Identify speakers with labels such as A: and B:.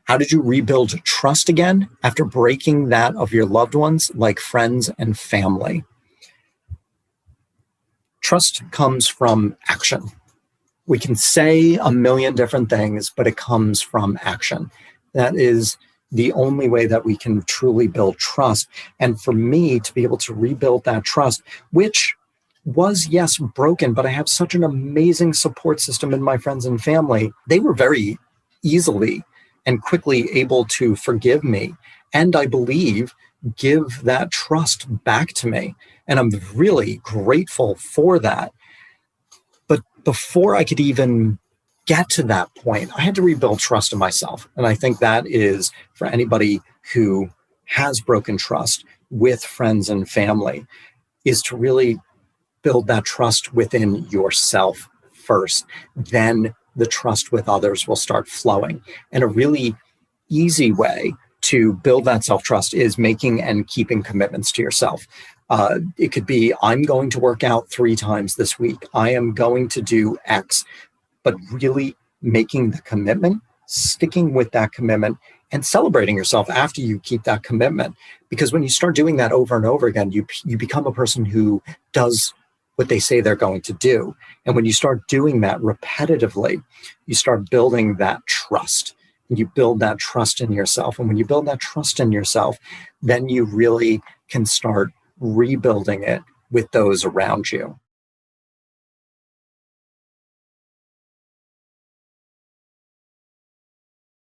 A: How did you rebuild trust again after breaking that of your loved ones, like friends and family? Trust comes from action. We can say a million different things, but it comes from action. That is the only way that we can truly build trust. And for me to be able to rebuild that trust, which was, yes, broken, but I have such an amazing support system in my friends and family. They were very easily and quickly able to forgive me. And I believe give that trust back to me. And I'm really grateful for that. But before I could even get to that point, I had to rebuild trust in myself. And I think that is for anybody who has broken trust with friends and family, is to really build that trust within yourself first. Then the trust with others will start flowing. And a really easy way to build that self-trust is making and keeping commitments to yourself. It could be, I'm going to work out 3 times this week. I am going to do X. But really making the commitment, sticking with that commitment, and celebrating yourself after you keep that commitment. Because when you start doing that over and over again, you become a person who does what they say they're going to do. And when you start doing that repetitively, you start building that trust. And you build that trust in yourself. And when you build that trust in yourself, then you really can start rebuilding it with those around you.